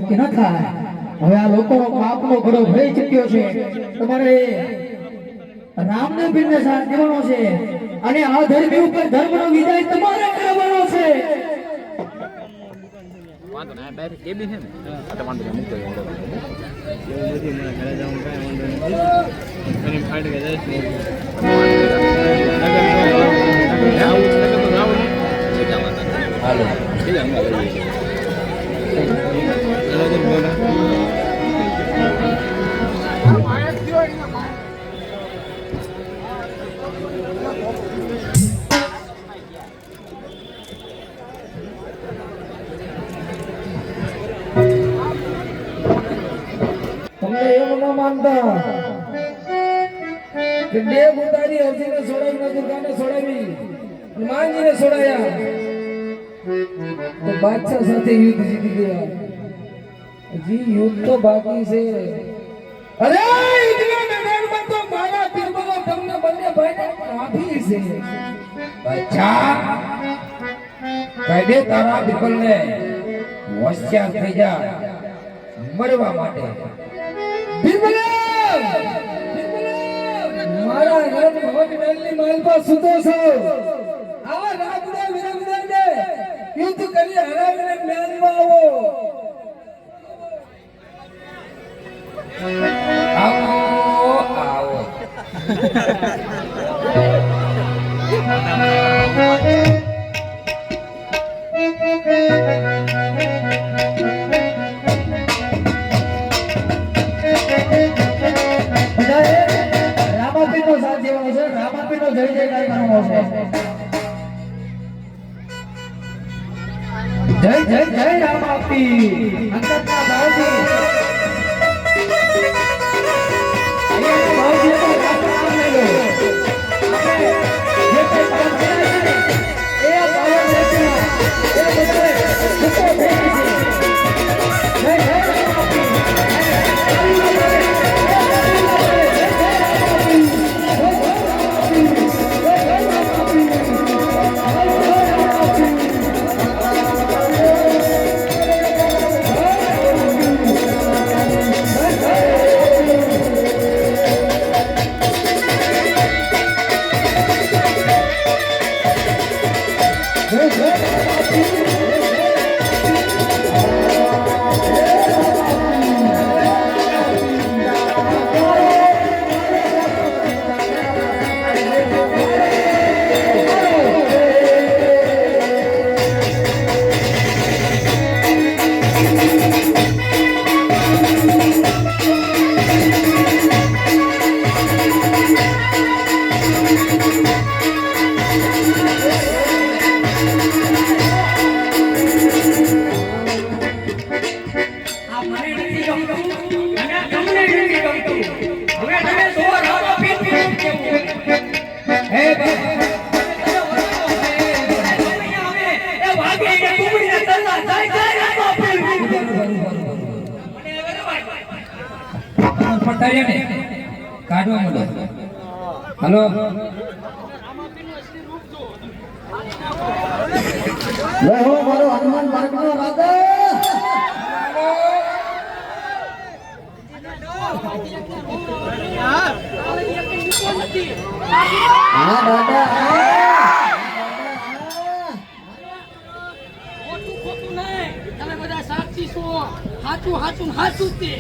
નક્કી ન થાય. હવે આ લોકોનો પાપનો ઘડો ભરી ચૂક્યો છે. તમારે રામદેવ પીરને સાથ દેવાનો છે અને આ ધર્મ ઉપર ધર્મનો વિજય તમારે કરવાનો છે. વાંધો ના ડાયરેક્ટ કેબી છે ને આ તો વાંધો મૂકતો એવું નથી મને ઘરે જવું કાંઈ વાંધો નથી મને ફાઈટ કે જાય છે હાલો માનતા કે દેવ ઉતારી અર્જુને છોડાવી ના દુર્ગાને છોડાવી માંગીને છોડાયા તો બાદશાહ સાથે યુદ્ધ જીતી ગયા. હજી યુદ્ધ તો બાકી છે. અરે યુદ્ધના મેદાનમાં તો મારા પીરબલો તમને બંને ભાઈને કાફી છે. બાદશાહ કહી દે તારા બિરબલને હોશિયાર થઈ જા મરવા માટે. મારા ઘર ભવનની માલ પર સુતો છો. આવા રાતના વિરમદાને યુદ્ધ કરી હરાવીને મેલમાં આવો આવો રામાપીરનો સાથ દેવાનો છે. રામાપીરનો જય જયકાર કરવાનો છે. જય જય જય રામાપીર અંતરના ભાવથી અહીંયા ભાવથી તો રામ નામ લેલો. આપણે જે કઈ પરંપરા છે ને એ પાલન લેશું. એ બધાએ સુખો થઈ છે. જય જય રામાપીર. કાઢવા મળો. હલો હો મારો હનુમાન માર્ગનો રાજા. હા દાદા તમે બધા સાક્ષી છો. હાચું હાચું હાચું તે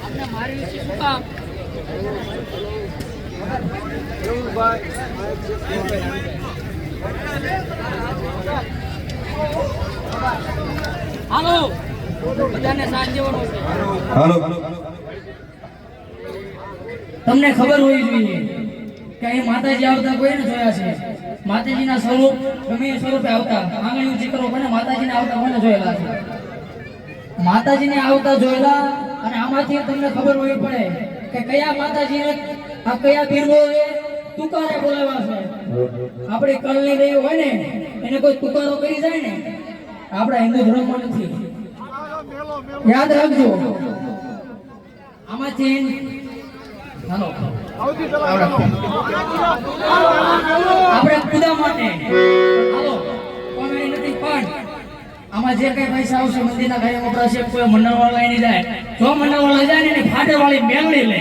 આપને મારી છે શું કામ? હાલો બધાને સાથ દેવાનો છે. હાલો તમને ખબર હોવી જોઈએ કે અહીં માતાજી આવતા કોઈને જોયા છે? માતાજીના સ્વરૂપ ગમે એ સ્વરૂપે આવતા આંગળી ઊંચી કરો કોને માતાજીને આવતા કોને જોયેલા છે? માતાજીને આવતા જોયેલા. અને આમાંથી તમને ખબર હોવી પડે કે કયા માતાજીને આ કયા પીરબોએ તુકારે બોલાવ્યા છે. આપણે કલની દેવી હોય ને એને કોઈ તુકારો કરી જાય ને આપણા હિન્દુ ધર્મમાં નથી. યાદ રાખજો. આમાંથી હાલો આપણે પૂજા માટે હાલો કોમેડી નથી, પણ આમાં જે કઈ પૈસા આવશે મંદિરના કાર્ય વપરાશે. કોઈ મંડળવાળા એની જાય, જો મંડળવાળા જાય ને એની ફાટેવાળી મેળવી લે.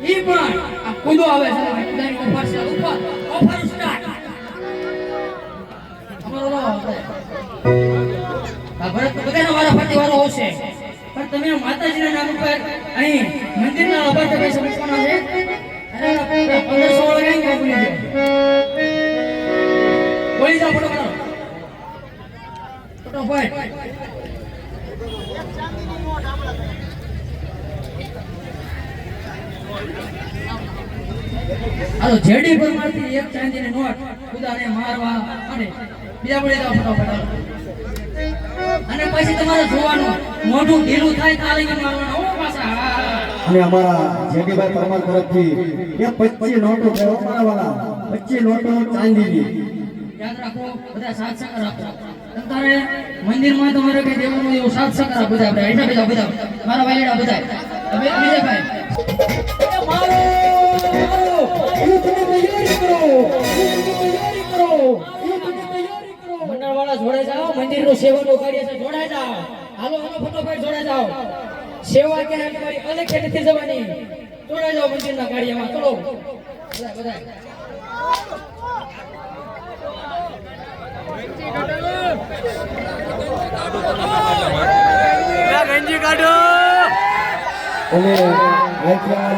ઈ પણ આ કૂદો આવે છે, પૂજાની ઓફર છે, ઓફર સ્ટાર્ટ. અમારો લો આપણે આ ભરત બધાનો વારા ફાટી વાળો આવશે, પણ તમે માતાજીના નામ ઉપર અહીં મંદિરના અપાર પૈસા મૂકવાના છે. અને 1500 વાળા કઈ કાપી લેજો. બોલી જાઓ ફટાફટ. હાલો જેડી પર મારતી એક ચાંદીની નોટ ખુદાને મારવા અને બીજા બોલી જાઓ ફટાફટ. અને પછી તમારે જોવાનું મોઢું ઢીલું થાય તાલીમ મારવાનું. ઓ પાછા અને અમારા જેડીભાઈ પરમાર તરફથી એ 25 નોટો કરાવવાના, 25 નોટો ચાંદીની. યાદ રાખો, બધા સાથ સહકાર આપો. તમારે મંદિરમાં તમારે કઈ દેવાનું એવું સાથ સહકાર આપો. બધા આપણે એટલા બધા મારા વાલીડા બધા હવે બીજા ભાઈ મારો મંડળવાળા જોડે જાઓ, મંદિરનું સેવાનું કાર્ય છે, જોડાઈ જાઓ. હાલો હાલો ફટોફટ જોડાઈ જાઓ. સેવા ક્યાં તમારી અલગ છે, નથી જવાની. જોડાઈ જાઓ મંદિરના કાર્યમાં. ચલો બધા બધા ગંજી કાઢો. અને આઈટીઆર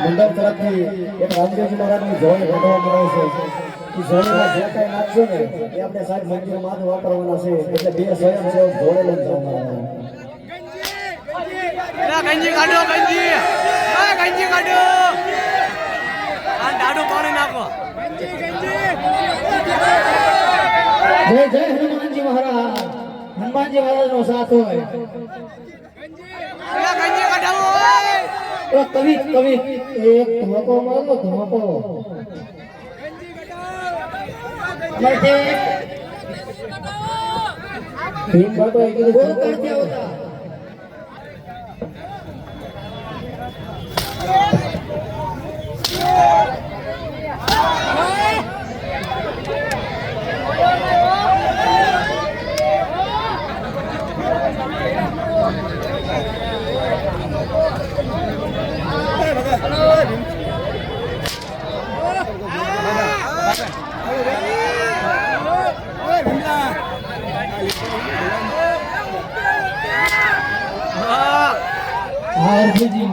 મંડળ તરફથી એક રામદેવજી મહારાજની જોઈ ગોઠવવામાં આવે છે. એ જોડીમાં જે કાંઈ નાખશો ને એ આપણે સાહેબ મંદિરમાં જ વાપરવાના છે. એટલે 2 સ્વયંસેવક જોડેલા જ છે અમારા. ગંજી કાઢો, ગંજી ગંજી કાઢો. આ દાડું પાણી નાખો. જય જય હનુમાનજી મહારાજ. હનુમાનજી મહારાજ નો સાથ હોય. ગંજી કાઢો. ઓ કવિ કવિ એક ધોકો મારો, ધોકો મળતે ભીમ બાબા એક ગોળ કરતે હોતા. હારજી